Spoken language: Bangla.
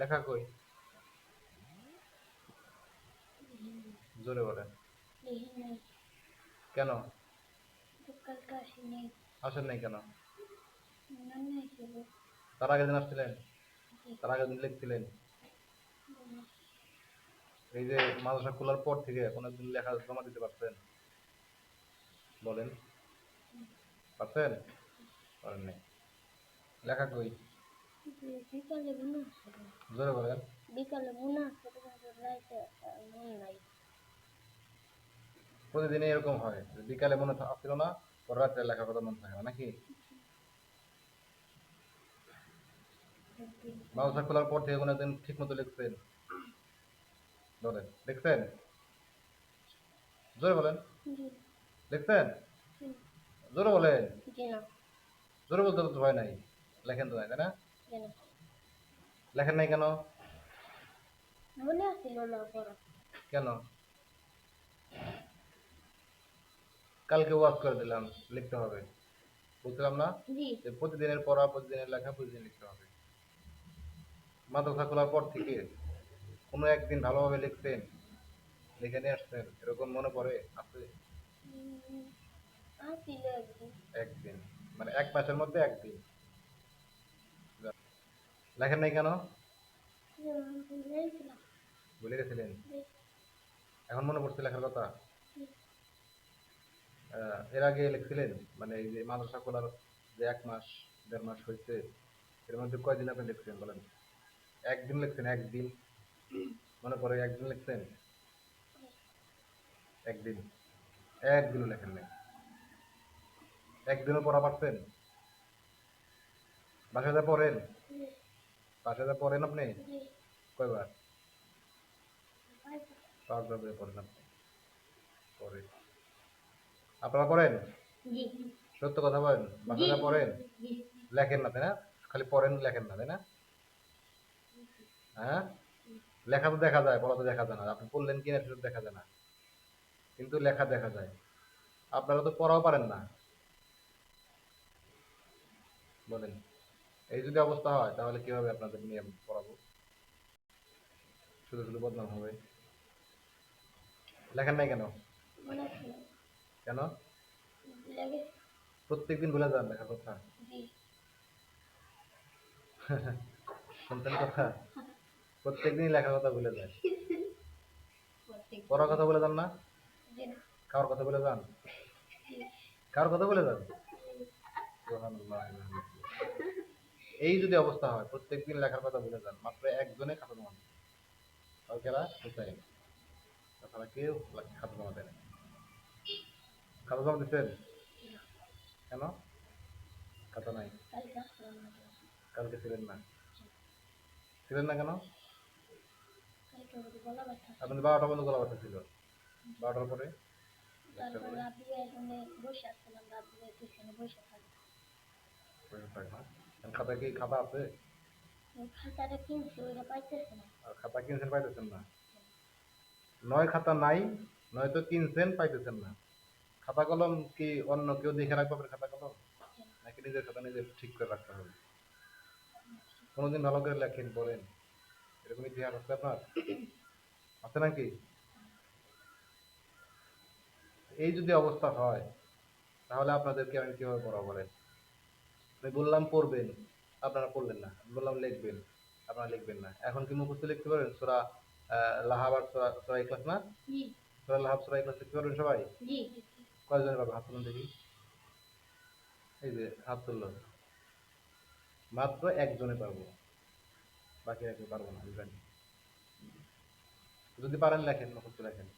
লেখা কই? জোরে বলেন। কেন আসেন নাই কেন? তার আগের দিন আসছিলেন? তার আগের দিন লিখছিলেন? এই যে মাদ্রাসা খোলার পর থেকে কোনোদিন লেখা জমা দিতে পারছেন? বলেন, পারছেন? পারেন নাই। লেখা কই? জোরে বলেন। প্রতিদিনই এরকম হয়, বিকালে মনে আসছিল না, পর রাত্রে লেখার কথা মনে থাকে না নাকি? মাদ্রাসা খোলার পর থেকে কোনোদিন ঠিক মতো লিখছেন? বলেন, লিখছেন? জোরে বলেন। লিখছেন? জোরে বলেন। জোরে বলতে তো ভয় নাই, লেখেন তো নাই, তাই না? লেখেন নাই কেন? কেন? কালকে ওয়াজ করে দিলাম লিখতে হবে, বলছিলাম না যে প্রতিদিনের পড়া, প্রতিদিনের লেখা, প্রতিদিন লিখতে হবে। মাদ্রাসা খোলার পর থেকে কোনো একদিন ভালোভাবে লিখছেন, লিখে নিয়ে আসছেন, এরকম মনে পড়ে? আছে একদিন, মানে এক মাসের মধ্যে একদিন লেখেন নাই কেন? ভুলে গেছিলেন? এখন মনে পড়ছে লেখার কথা? এর আগে লিখছিলেন? মানে এই যে মাদ্রাসা খোলার যে এক মাস দেড় মাস হয়েছে, এর মধ্যে কয়দিন আপনি লিখছেন বলেন? একদিন লিখছেন? একদিন মনে পড়ে? একদিন লিখছেন? একদিন? একদিনও লেখেন নাই? একদিনও পড়া পারছেন? বাসায় যা পড়েন? বাসায় যা পড়েন আপনি? কয়বার? 5 বার করে পড়েন আপনি? পরে আপনারা পড়েন? সত্য কথা বলেন, বাসায় যা পড়েন? লেখেন না তাই না? খালি পড়েন, লেখেন না তাই না? হ্যাঁ, লেখা তো দেখা যায়, পড়া তো দেখা যায় না। আপনি পড়লেন কিনা সেটা দেখা যায় না, কিন্তু লেখা দেখা যায়। আপনারা তো পড়াও পারেন না। বলেন, এই যদি অবস্থা হয় তাহলে কিভাবে আপনাদের নিয়ে পড়াবো? শুধু শুধু বদনাম হবে। লেখেন নাই কেন? কেন? প্রত্যেকদিন ভুলে যান লেখার কথা? শুনছেন কথা? প্রত্যেকদিনই লেখার কথা ভুলে যায়, পড়ার কথা বলে যান না? কার কথা বলে যান? কার কথা বলে যান? সুবহানাল্লাহ। এই যদি অবস্থা হয়, প্রত্যেকদিন লেখার কথা ভুলে যান, মাত্র একজনে খাতা জমা দেন, কালকেরা হুসাইন, তাছাড়া কেউ খাতা জমা দেয় না। খাতা জমা দিচ্ছেন? কেন? খাতা নাই? কালকে ছিলেন না? ছিলেন না কেন? আপনাদের 12টা পর্যন্ত গলা ব্যথা ছিল, 12টার পরে খাতা কি খাতা আছে? খাতা কিনছেন পাইতেছেন না? নয় খাতা নাই, নয়তো কিনছেন পাইতেছেন না। খাতা কলম কি অন্য কেউ দেখে রাখবে আপনার খাতা কলম, নাকি নিজের খাতা নিজের ঠিক করে রাখতে হবে? কোনোদিন ভালো করে লেখেন, পড়েন, এরকম ইতিহাস আছে আপনার? আছে নাকি? এই যদি অবস্থা হয় তাহলে আপনাদেরকে আমি কিভাবে পড়াবো বলেন? আমি বললাম পড়বেন, আপনারা পড়লেন না। আমি বললাম লিখবেন, আপনারা লিখবেন না। এখন কি মুখস্থ লিখতে পারবেন সূরা লাহাব আর সূরা ইখলাস না? সূরা লাহাব, সূরা ইখলাস লিখতে পারবেন সবাই? কয়জনের পারবেন হাত তুলুন দেখি। এই যে হাত তুললো, মাত্র একজনে পারবো, বাকিরা কেউ পারবো না, আমি জানি। যদি পারেন লেখেন, মুখস্থ লেখেন।